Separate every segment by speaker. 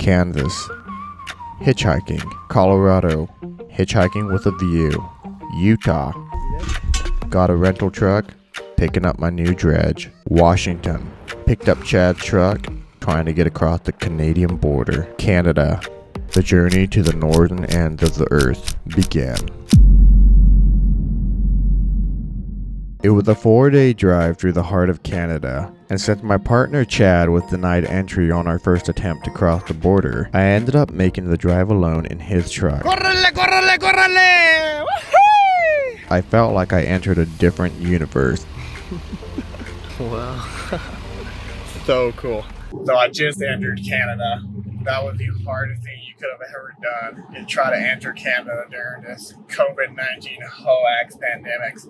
Speaker 1: Kansas. Hitchhiking. Colorado. Hitchhiking with a view. Utah. Got a rental truck. Picking up my new dredge. Washington. Picked up Chad's truck. Trying to get across the Canadian border. Canada. The journey to the northern end of the earth began. It was a 4-day drive through the heart of Canada, and since my partner Chad was denied entry on our first attempt to cross the border, I ended up making the drive alone in his truck.
Speaker 2: Correle, correle, correle! Woo-hoo!
Speaker 1: I felt like I entered a different universe.
Speaker 2: Wow. So cool. So I just entered Canada. That was the hardest thing you could have ever done, is try to enter Canada during this COVID-19 hoax pandemics.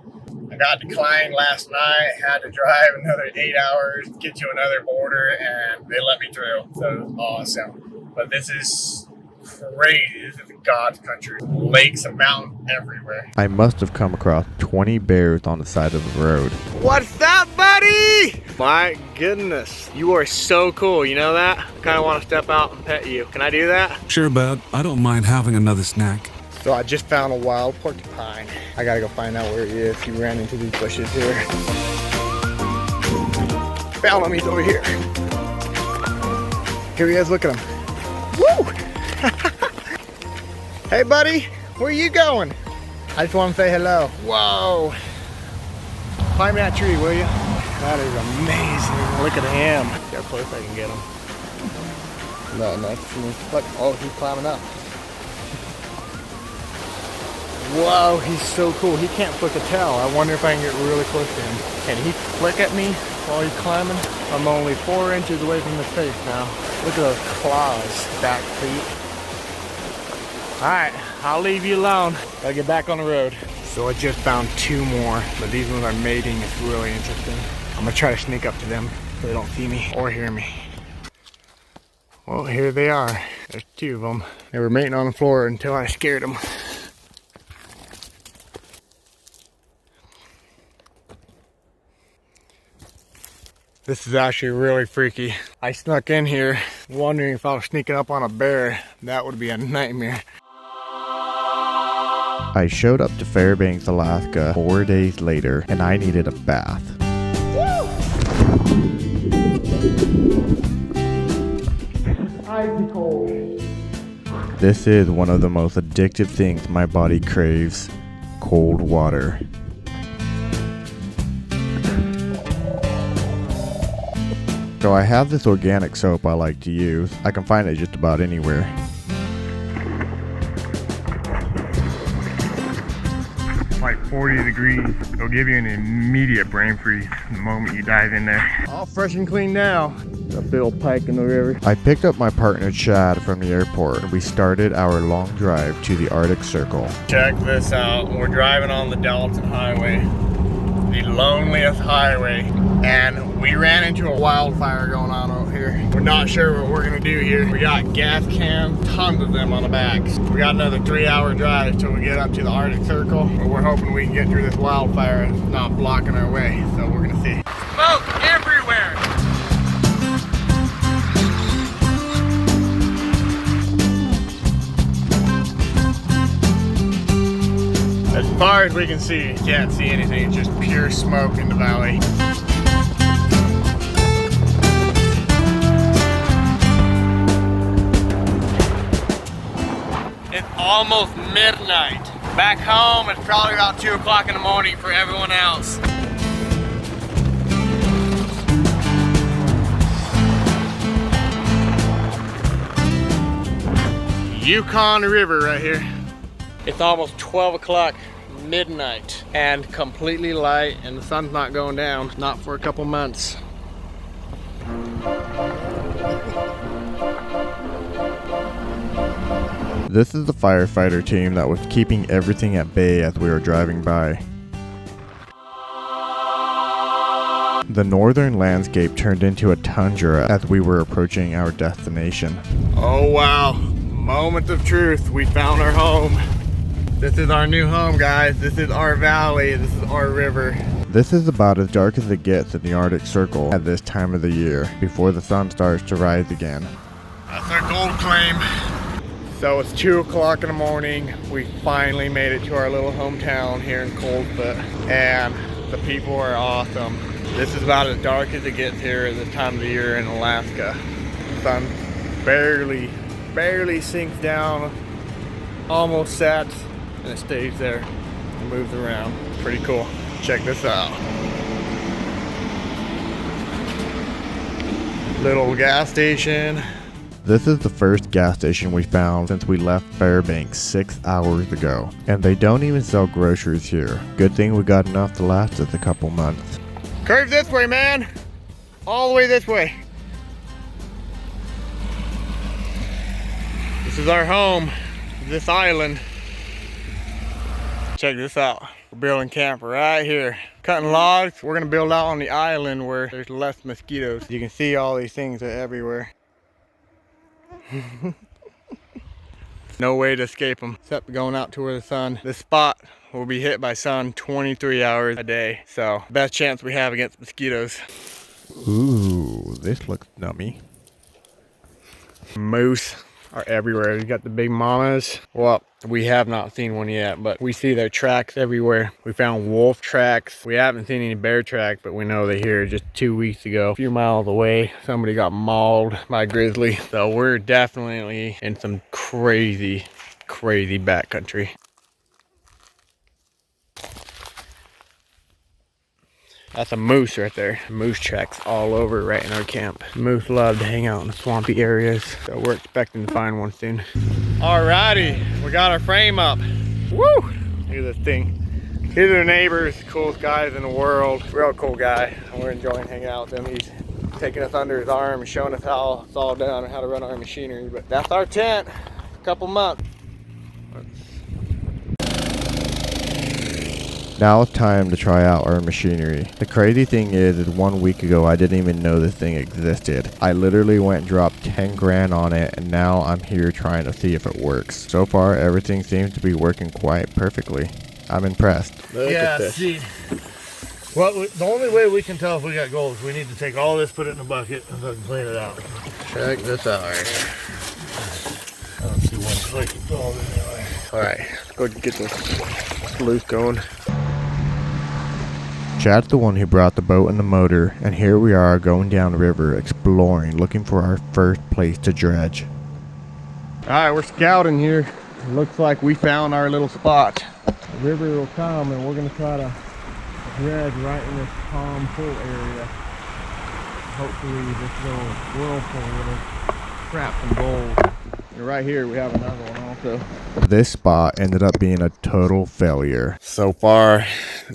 Speaker 2: I got declined last night, had to drive another 8 hours, get to another border, and they let me through. So it was awesome. But this is crazy. This is God's country. Lakes and mountains everywhere.
Speaker 1: I must have come across 20 bears on the side of the road.
Speaker 2: What's up, buddy? My goodness. You are so cool. You know that? I kind of want to step out and pet you. Can I do that?
Speaker 3: Sure, bud. I don't mind having another snack.
Speaker 2: So I just found a wild porcupine. I gotta go find out where he is. He ran into these bushes here. Found him, he's over here. Here he is, look at him. Woo! Hey buddy, where you going? I just want to say hello. Whoa! Climb that tree, will you? That is amazing. Look at him. See how close I can get him. No, look, oh, he's climbing up. Whoa, he's so cool. He can't flick a tail. I wonder if I can get really close to him. Can he flick at me while he's climbing? I'm only 4 inches away from his face now. Look at those claws, back feet. All right, I'll leave you alone. Gotta get back on the road. So I just found 2 more, but these ones are mating. It's really interesting. I'm gonna try to sneak up to them so they don't see me or hear me. Well, here they are. There's 2 of them. They were mating on the floor until I scared them. This is actually really freaky. I snuck in here wondering if I was sneaking up on a bear. That would be a nightmare.
Speaker 1: I showed up to Fairbanks, Alaska 4 days later, and I needed a bath.
Speaker 2: Icy cold.
Speaker 1: This is one of the most addictive things my body craves: cold water. So I have this organic soap I like to use. I can find it just about anywhere.
Speaker 2: Like 40 degrees. It'll give you an immediate brain freeze the moment you dive in there. All fresh and clean now. A big old pike in the river.
Speaker 1: I picked up my partner Chad from the airport and we started our long drive to the Arctic Circle.
Speaker 2: Check this out. We're driving on the Dalton Highway, the loneliest highway, and we ran into a wildfire going on over here. We're not sure what we're gonna do here. We got gas cans, tons of them on the backs. We got another 3-hour drive till we get up to the Arctic Circle, but we're hoping we can get through this wildfire and it's not blocking our way, so we're gonna see. Smoke everywhere! As far as we can see, you can't see anything. It's just pure smoke in the valley. It's almost midnight. Back home, it's probably about 2 o'clock in the morning for everyone else. Yukon River right here. It's almost 12 o'clock, midnight, and completely light, and the sun's not going down, not for a couple months.
Speaker 1: This is the firefighter team that was keeping everything at bay as we were driving by. The northern landscape turned into a tundra as we were approaching our destination.
Speaker 2: Oh wow, moment of truth, we found our home. This is our new home, guys. This is our valley, this is our river.
Speaker 1: This is about as dark as it gets in the Arctic Circle at this time of the year, before the sun starts to rise again.
Speaker 2: That's our gold claim. So it's 2 o'clock in the morning. We finally made it to our little hometown here in Coldfoot, and the people are awesome. This is about as dark as it gets here at this time of the year in Alaska. The sun barely sinks down, almost sets, and it stays there and moves around. Pretty cool. Check this out. Little gas station.
Speaker 1: This is the first gas station we found since we left Fairbanks 6 hours ago. And they don't even sell groceries here. Good thing we got enough to last us a couple months.
Speaker 2: Curve this way, man. All the way this way. This is our home, this island. Check this out. We're building camp right here. Cutting logs. We're gonna build out on the island where there's less mosquitoes. You can see all these things are everywhere. No way to escape them except going out to where the sun. This spot will be hit by sun 23 hours a day. So best chance we have against mosquitoes.
Speaker 1: Ooh, this looks nummy.
Speaker 2: Moose are everywhere. You got the big mamas. Well, we have not seen one yet, but we see their tracks everywhere. We found wolf tracks. We haven't seen any bear tracks, but we know they're here. Just 2 weeks ago, a few miles away, somebody got mauled by a grizzly. So we're definitely in some crazy backcountry. That's a moose right there. Moose tracks all over right in our camp. Moose love to hang out in the swampy areas, so we're expecting to find one soon. Alrighty, we got our frame up. Woo! Look at this thing. These are the neighbors, coolest guys in the world. Real cool guy. We're enjoying hanging out with him. He's taking us under his arm and showing us how it's all done and how to run our machinery. But that's our tent. A couple months.
Speaker 1: Now it's time to try out our machinery. The crazy thing is 1 week ago I didn't even know this thing existed. I literally went and dropped 10 grand on it, and now I'm here trying to see if it works. So far everything seems to be working quite perfectly. I'm impressed.
Speaker 4: Yeah, see. Well, the only way we can tell if we got gold is we need to take all this, put it in a bucket, and then clean it out.
Speaker 2: Check this out right here.
Speaker 4: I don't see one click at all anyway.
Speaker 2: Alright, let's go get this loose going.
Speaker 1: Chad's the one who brought the boat and the motor, and here we are going down the river, exploring, looking for our first place to dredge.
Speaker 2: Alright, we're scouting here. Looks like we found our little spot. The river will come and we're going to try to dredge right in this calm pool area. Hopefully this little whirlpool will trap some gold. And right here we have another one also.
Speaker 1: This spot ended up being a total failure.
Speaker 2: So far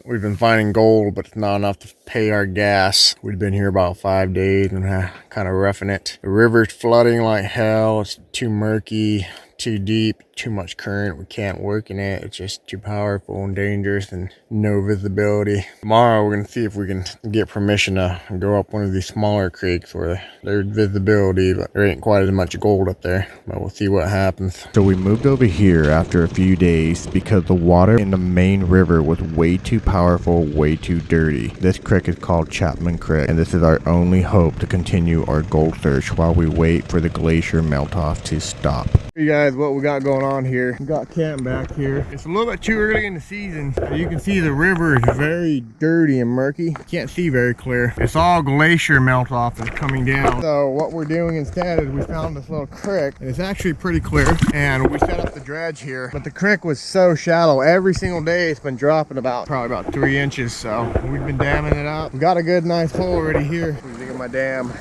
Speaker 2: we've been finding gold, but it's not enough to pay our gas. We've been here about 5 days and kind of roughing it. The river's flooding like hell. It's too murky, too deep, too much current. We can't work in it. It's just too powerful and dangerous and no visibility. Tomorrow we're going to see if we can get permission to go up one of these smaller creeks where there's visibility, but there ain't quite as much gold up there. But we'll see what happens.
Speaker 1: So we moved over here after a few days because the water in the main river was way too powerful, way too dirty. This creek is called Chapman Creek, and this is our only hope to continue our gold search while we wait for the glacier melt-off to stop.
Speaker 2: You guys, what we got going on here. We got camp back here. It's a little bit too early in the season. You can see the river is very dirty and murky. Can't see very clear. It's all glacier melt off that's coming down. So what we're doing instead is we found this little creek, and it's actually pretty clear. And we set up the dredge here, but the creek was so shallow. Every single day it's been dropping probably about 3 inches. So we've been damming it up. We got a good nice hole already here. I'm digging my dam.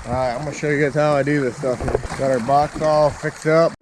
Speaker 2: Alright, I'm going to show you guys how I do this stuff here. Got our box all fixed up.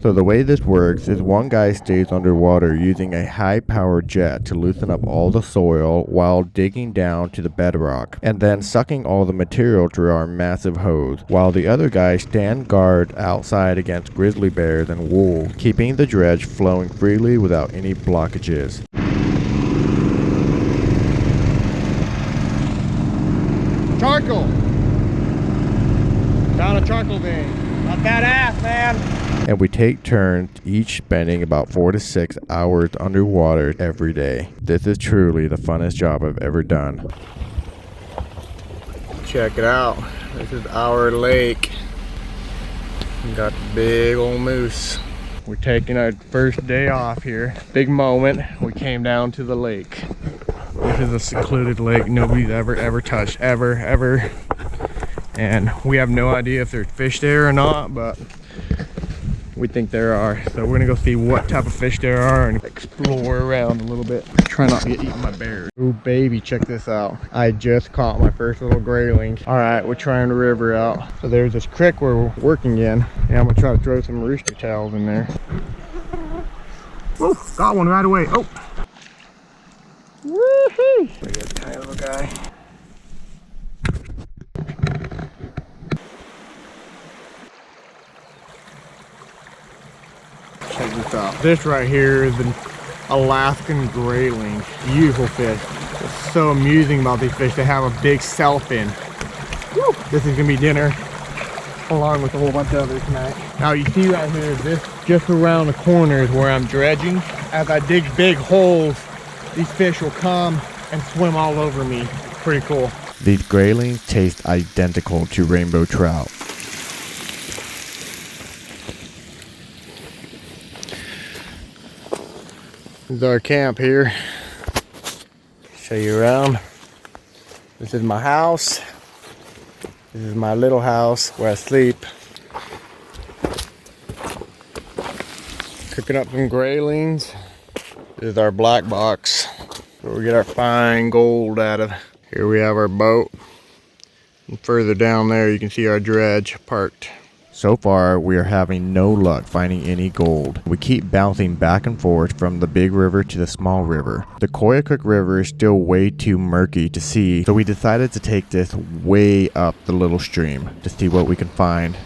Speaker 1: So the way this works is one guy stays underwater using a high-powered jet to loosen up all the soil while digging down to the bedrock, and then sucking all the material through our massive hose, while the other guy stands guard outside against grizzly bears and wolves, keeping the dredge flowing freely without any blockages.
Speaker 2: Charcoal. Found a charcoal vein. Not badass, man.
Speaker 1: And we take turns, each spending about 4 to 6 hours underwater every day. This is truly the funnest job I've ever done.
Speaker 2: Check it out. This is our lake. We got the big old moose. We're taking our first day off here. Big moment. We came down to the lake. This is a secluded lake nobody's ever touched, ever. And we have no idea if there's fish there or not, but we think there are. So we're gonna go see what type of fish there are and explore around a little bit. Try not to get eaten by bears. Oh baby, check this out. I just caught my first little grayling. All right, we're trying the river out. So there's this creek we're working in. And I'm gonna try to throw some rooster tails in there. Oh, got one right away. Oh. Woohoo! Look at this tiny little guy. Check this out. This right here is an Alaskan grayling. Beautiful fish. What's so amusing about these fish, they have a big cell fin. Woo! This is gonna be dinner along with a whole bunch of others tonight. Now you see right here, this just around the corner is where I'm dredging. As I dig big holes, these fish will come and swim all over me. Pretty cool.
Speaker 1: These graylings taste identical to rainbow trout.
Speaker 2: This is our camp here. Show you around. This is my house. This is my little house where I sleep. Cooking up some graylings. This is our black box where we get our fine gold out of. Here we have our boat. And further down there you can see our dredge parked.
Speaker 1: So far, we are having no luck finding any gold. We keep bouncing back and forth from the big river to the small river. The Koyukuk River is still way too murky to see, so we decided to take this way up the little stream to see what we can find.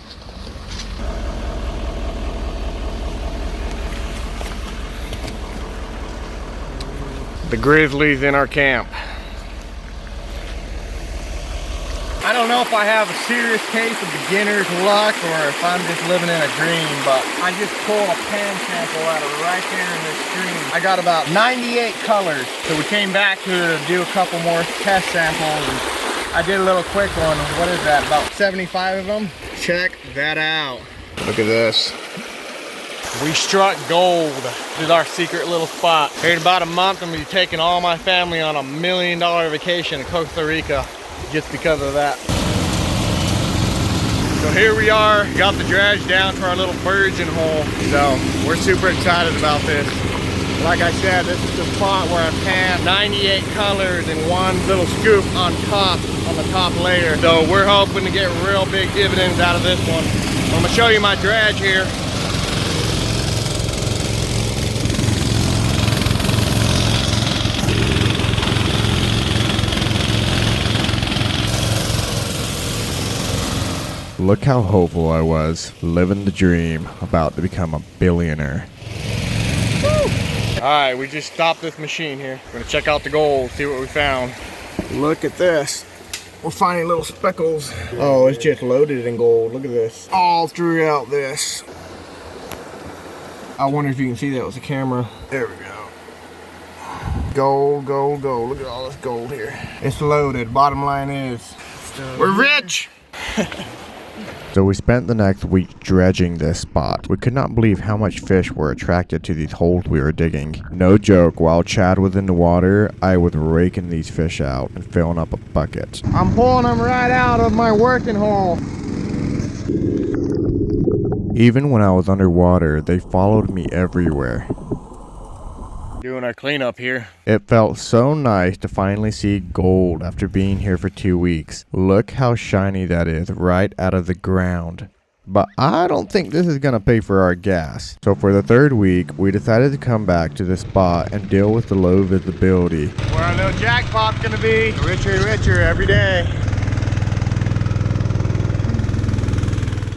Speaker 2: The grizzlies in our camp. I don't know if I have a serious case of beginner's luck or if I'm just living in a dream, but I just pulled a pan sample out of right there in this stream. I got about 98 colors, so we came back to do a couple more test samples. And I did a little quick one. What is that, about 75 of them? Check that out. Look at this. We struck gold. This is our secret little spot. Here in about a month, I'm gonna be taking all my family on $1 million vacation to Costa Rica. Just because of that. So here we are, got the dredge down to our little virgin hole. So we're super excited about this. Like I said, this is the spot where I panned 98 colors in one little scoop on the top layer. So we're hoping to get real big dividends out of this one. I'm gonna show you my dredge here.
Speaker 1: Look how hopeful I was, living the dream, about to become a billionaire.
Speaker 2: All right, we just stopped this machine here. We're gonna check out the gold, see what we found. Look at this. We're finding little speckles. Oh, it's just loaded in gold. Look at this. All throughout this. I wonder if you can see that with the camera. There we go. Gold, gold, gold. Look at all this gold here. It's loaded. Bottom line is, we're rich.
Speaker 1: So we spent the next week dredging this spot. We could not believe how much fish were attracted to these holes we were digging. No joke, while Chad was in the water, I was raking these fish out and filling up a bucket.
Speaker 2: I'm pulling them right out of my working hole.
Speaker 1: Even when I was underwater, they followed me everywhere.
Speaker 2: Doing our cleanup here.
Speaker 1: It felt so nice to finally see gold after being here for 2 weeks. Look how shiny that is right out of the ground. But I don't think this is gonna pay for our gas. So for the third week, we decided to come back to this spot and deal with the low visibility.
Speaker 2: Where our little jackpot's gonna be richer and richer every day.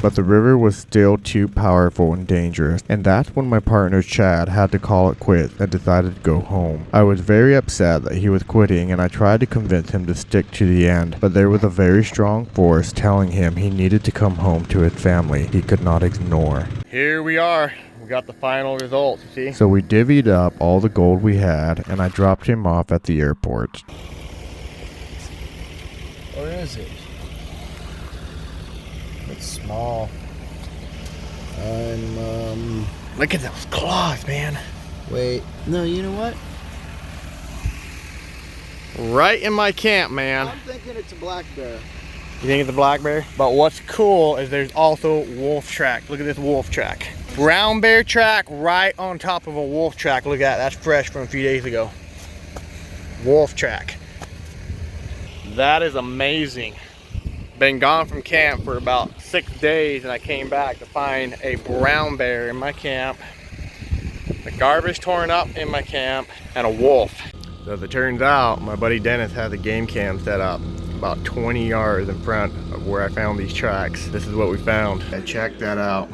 Speaker 1: but the river was still too powerful and dangerous, and that's when my partner Chad had to call it quits and decided to go home. I was very upset that he was quitting, and I tried to convince him to stick to the end, but there was a very strong force telling him he needed to come home to his family he could not ignore.
Speaker 2: Here we are. We got the final results, see?
Speaker 1: So we divvied up all the gold we had, and I dropped him off at the airport.
Speaker 2: Where is it? It's small. Look at those claws, man.
Speaker 5: Wait, no, you know what?
Speaker 2: Right in my camp, man.
Speaker 5: I'm thinking it's a black bear.
Speaker 2: You think it's a black bear? But what's cool is there's also wolf track. Look at this wolf track. Brown bear track right on top of a wolf track. Look at that. That's fresh from a few days ago. Wolf track. That is amazing. Been gone from camp for about 6 days, and I came back to find a brown bear in my camp, the garbage torn up in my camp, and a wolf. So as it turns out, my buddy Dennis has a game cam set up about 20 yards in front of where I found these tracks. This is what we found. And check that out.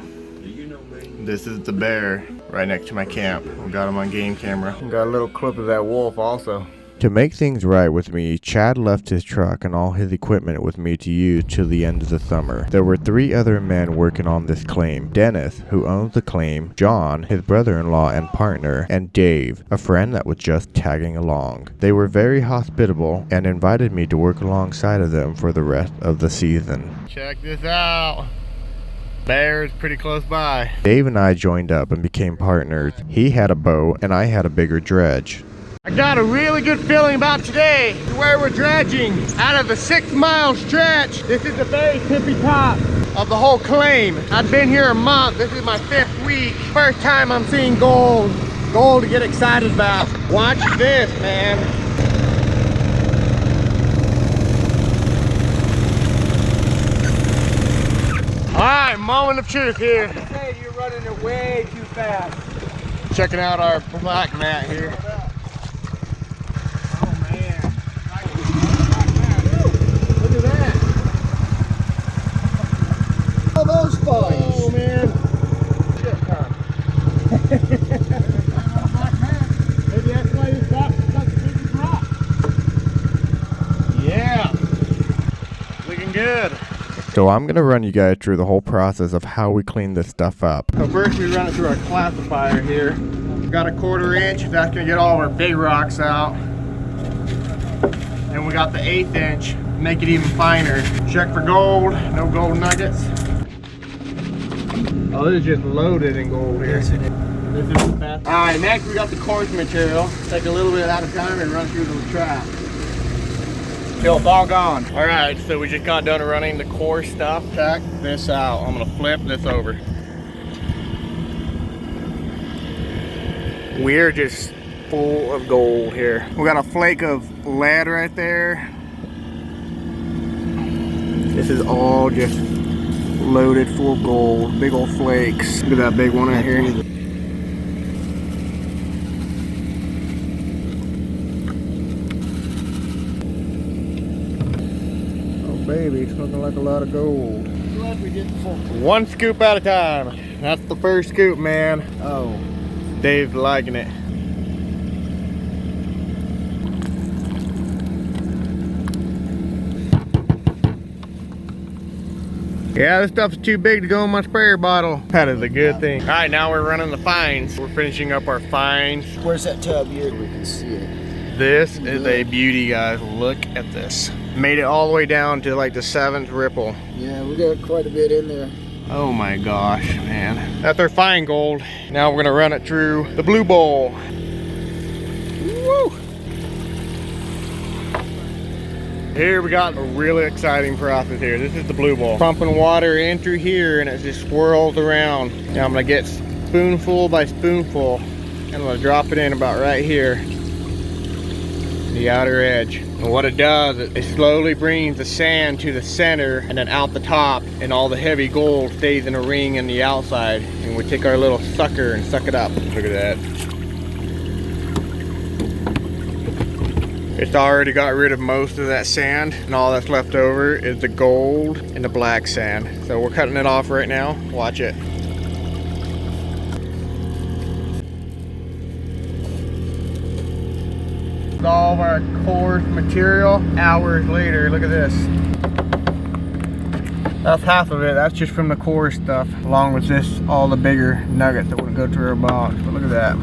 Speaker 2: This is the bear right next to my camp. We got him on game camera. We got a little clip of that wolf also.
Speaker 1: To make things right with me, Chad left his truck and all his equipment with me to use till the end of the summer. There were 3 other men working on this claim: Dennis, who owns the claim, John, his brother-in-law and partner, and Dave, a friend that was just tagging along. They were very hospitable and invited me to work alongside of them for the rest of the season.
Speaker 2: Check this out. Bear is pretty close by.
Speaker 1: Dave and I joined up and became partners. He had a boat and I had a bigger dredge.
Speaker 2: I got a really good feeling about today, where we're dredging. Out of the 6-mile stretch, this is the very tippy top of the whole claim. I've been here a month. This is my 5th week. First time I'm seeing gold. Gold to get excited about. Watch this, man. All right, moment of truth here.
Speaker 5: Hey, you're running it way too fast.
Speaker 2: Checking out our black mat here.
Speaker 5: All those flies.
Speaker 2: Oh man. Shit time. Maybe that's why you stopped such a big drop. Yeah. Looking good.
Speaker 1: So I'm gonna run you guys through the whole process of how we clean this stuff up.
Speaker 2: So first we run it through our classifier here. We've got a 1/4 inch. That's gonna get all of our big rocks out. And we got the 1/8 inch. Make it even finer. Check for gold. No gold nuggets. Oh, this is just loaded in gold here. This is the best. All right, next we got the coarse material. Take a little bit at a time and run through the trap. Till it's all gone. All right, so we just got done running the coarse stuff. Check this out. I'm gonna flip this over. We're just full of gold here. We got a flake of lead right there. This is all just loaded full of gold, big old flakes. Look at that big one right here. Oh baby, it's looking like a lot of gold.
Speaker 5: Glad we did the full.
Speaker 2: 1 scoop at a time. That's the first scoop, man.
Speaker 5: Oh.
Speaker 2: Dave's liking it. Yeah, this stuff's too big to go in my sprayer bottle. That is a good thing. All right, now we're running the fines. We're finishing up our fines.
Speaker 5: Where's that tub here? We can see it.
Speaker 2: This is a beauty, guys. Look at this. Made it all the way down to like the 7th ripple.
Speaker 5: Yeah, we got quite a bit in there.
Speaker 2: Oh my gosh, man. That's our fine gold. Now we're gonna run it through the blue bowl. Woo! Here we got a really exciting process here. This is the blue bowl. Pumping water in through here and it just swirls around. Now I'm gonna get spoonful by spoonful and I'm gonna drop it in about right here, the outer edge. And what it does, it slowly brings the sand to the center and then out the top, and all the heavy gold stays in a ring in the outside. And we take our little sucker and suck it up. Look at that. It's already got rid of most of that sand, and all that's left over is the gold and the black sand. So we're cutting it off right now. Watch it. All of our coarse material. Hours later, look at this. That's half of it. That's just from the coarse stuff, along with this, all the bigger nuggets that wouldn't go to our box. But look at that.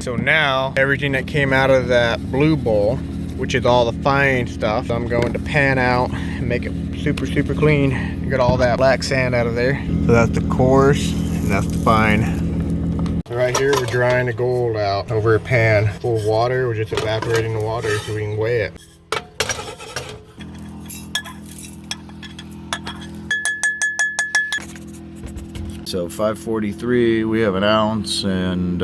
Speaker 2: So now, everything that came out of that blue bowl, which is all the fine stuff, I'm going to pan out and make it super, super clean and get all that black sand out of there. So that's the coarse and that's the fine. So right here, we're drying the gold out over a pan full of water. We're just evaporating the water so we can weigh it.
Speaker 5: So 543, we have an ounce and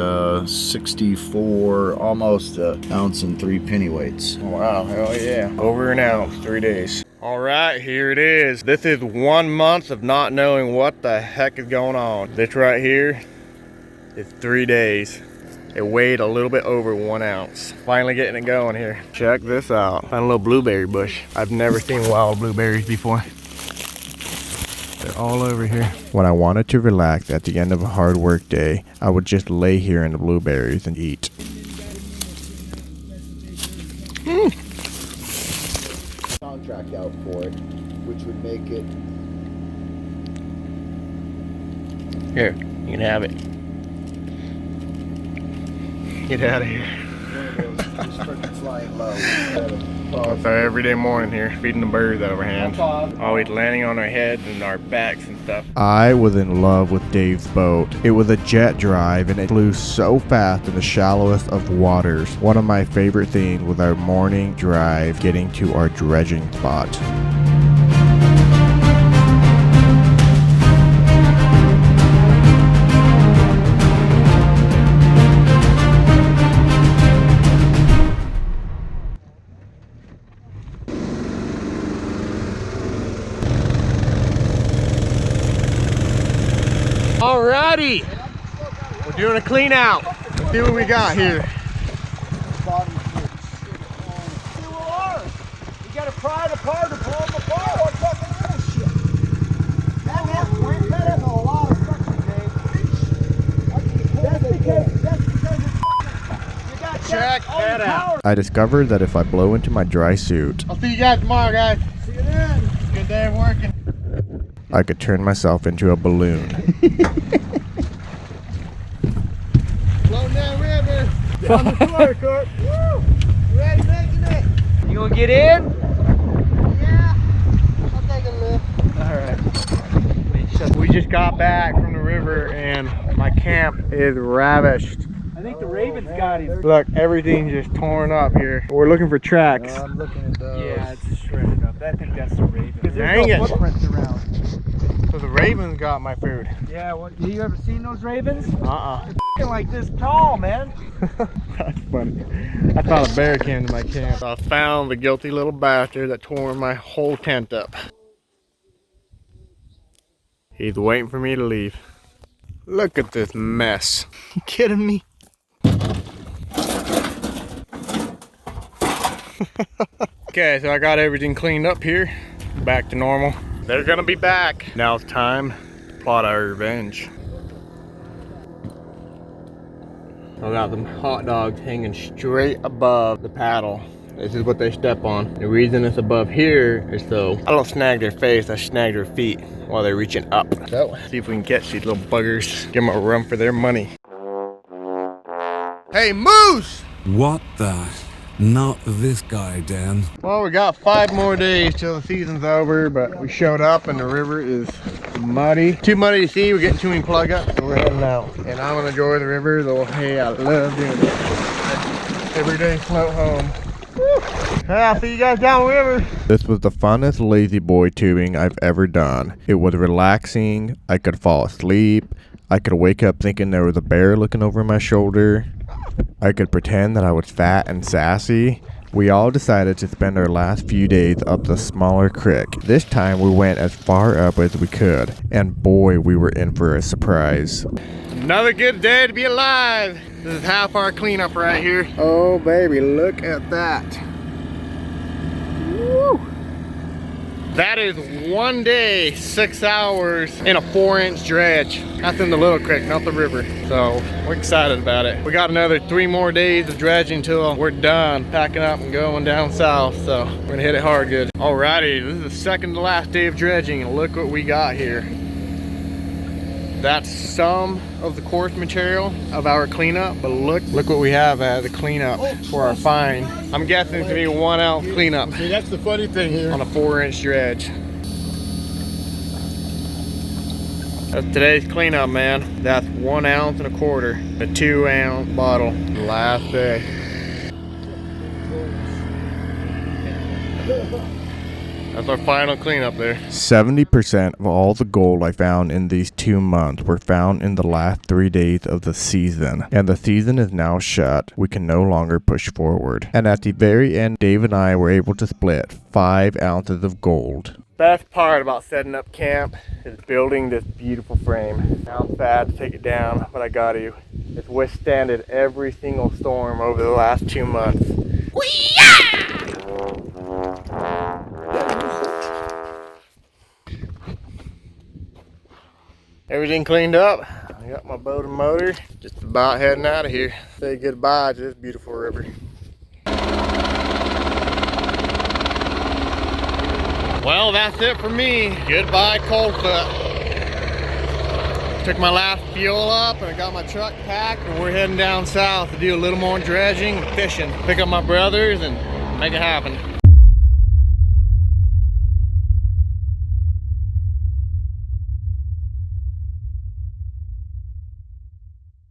Speaker 5: 64, almost an ounce and 3 pennyweights.
Speaker 2: Wow, hell yeah. Over an ounce, 3 days. All right, here it is. This is 1 month of not knowing what the heck is going on. This right here is 3 days. It weighed a little bit over 1 ounce. Finally getting it going here. Check this out. Found a little blueberry bush. I've never seen wild blueberries before. They're all over here.
Speaker 1: When I wanted to relax at the end of a hard work day, I would just lay here in the blueberries and eat.
Speaker 5: Contract out for it, which would make it.
Speaker 2: Here, you can have it. Get out of here.
Speaker 5: Just fucking flying low.
Speaker 2: It's our everyday morning here, feeding the birds out of our hands. Always landing on our heads and our backs and stuff.
Speaker 1: I was in love with Dave's boat. It was a jet drive and it flew so fast in the shallowest of waters. One of my favorite things was our morning drive getting to our dredging spot.
Speaker 2: Alrighty, we're doing a clean out. Let's see what we got here.
Speaker 5: You gotta pry it apart to pull them apart. What fucking bullshit? That's a lot of suction, Dave. That's because you got
Speaker 2: Check that out.
Speaker 1: I discovered that if I blow into my dry suit,
Speaker 2: I'll see you guys tomorrow, guys.
Speaker 5: See you then.
Speaker 2: Good day of working.
Speaker 1: I could turn myself into a balloon.
Speaker 2: Floating down river. Down the floor, Court. Woo! Ready making it. You gonna get in?
Speaker 5: Yeah. I'll take a lift.
Speaker 2: Alright. We just got back from the river and my camp is ravished.
Speaker 6: I think the Ravens got him.
Speaker 2: Look, everything's just torn up here. We're looking for tracks.
Speaker 5: I'm looking at those.
Speaker 6: Yeah, it's shredded up. I think that's the Ravens.
Speaker 2: Dang it.
Speaker 6: Footprints around.
Speaker 2: So the ravens got my food.
Speaker 6: Yeah, what? You ever seen those ravens?
Speaker 2: Uh-uh.
Speaker 6: They're like this tall, man.
Speaker 2: That's funny. I thought a bear came to my camp. So I found the guilty little bastard that tore my whole tent up. He's waiting for me to leave. Look at this mess. You kidding me? Okay, so I got everything cleaned up here. Back to normal. They're gonna be back. Now it's time to plot our revenge. I got them hot dogs hanging straight above the paddle. This is what they step on. The reason it's above here is so I don't snag their face, I snag their feet while they're reaching up. So, see if we can catch these little buggers. Give them a run for their money. Hey, Moose!
Speaker 3: What the? Not this guy, Dan.
Speaker 2: Well, we got 5 more days till the season's over, but we showed up and the river is muddy. Too muddy to see, we're getting too many plug ups, so we're heading out. And I'm gonna enjoy the river, though, hey, I love doing it. Every day float home. Woo. Hey, I'll see you guys down the river.
Speaker 1: This was the funnest lazy boy tubing I've ever done. It was relaxing, I could fall asleep, I could wake up thinking there was a bear looking over my shoulder. I could pretend that I was fat and sassy. We all decided to spend our last few days up the smaller creek. This time we went as far up as we could, and boy, we were in for a surprise.
Speaker 2: Another good day to be alive. This is half our cleanup right here. Oh baby, look at that. Woo! That is 1 day, 6 hours in a 4-inch dredge. That's in the little creek, not the river. So we're excited about it. We got another 3 more days of dredging till we're done packing up and going down south. So we're gonna hit it hard good. Alrighty, this is the second to last day of dredging and look what we got here. That's some of the coarse material of our cleanup, but look what we have at the cleanup for our fine. I'm guessing it's gonna be a 1 ounce cleanup.
Speaker 4: See, that's the funny thing here.
Speaker 2: On a 4-inch dredge. That's today's cleanup, man. That's 1 ounce and a quarter. A 2 ounce bottle. Last day. That's our final cleanup there.
Speaker 1: 70% of all the gold I found in these 2 months were found in the last 3 days of the season. And the season is now shut. We can no longer push forward. And at the very end, Dave and I were able to split 5 ounces of gold.
Speaker 2: Best part about setting up camp is building this beautiful frame. Now I'm sad to take it down, but I got to. It's withstanded every single storm over the last 2 months. Everything cleaned up. I got my boat and motor. Just about heading out of here. Say goodbye to this beautiful river. Well, that's it for me. Goodbye, Coldfoot. Took my last fuel up and I got my truck packed and we're heading down south to do a little more dredging and fishing. Pick up my brothers and make it happen.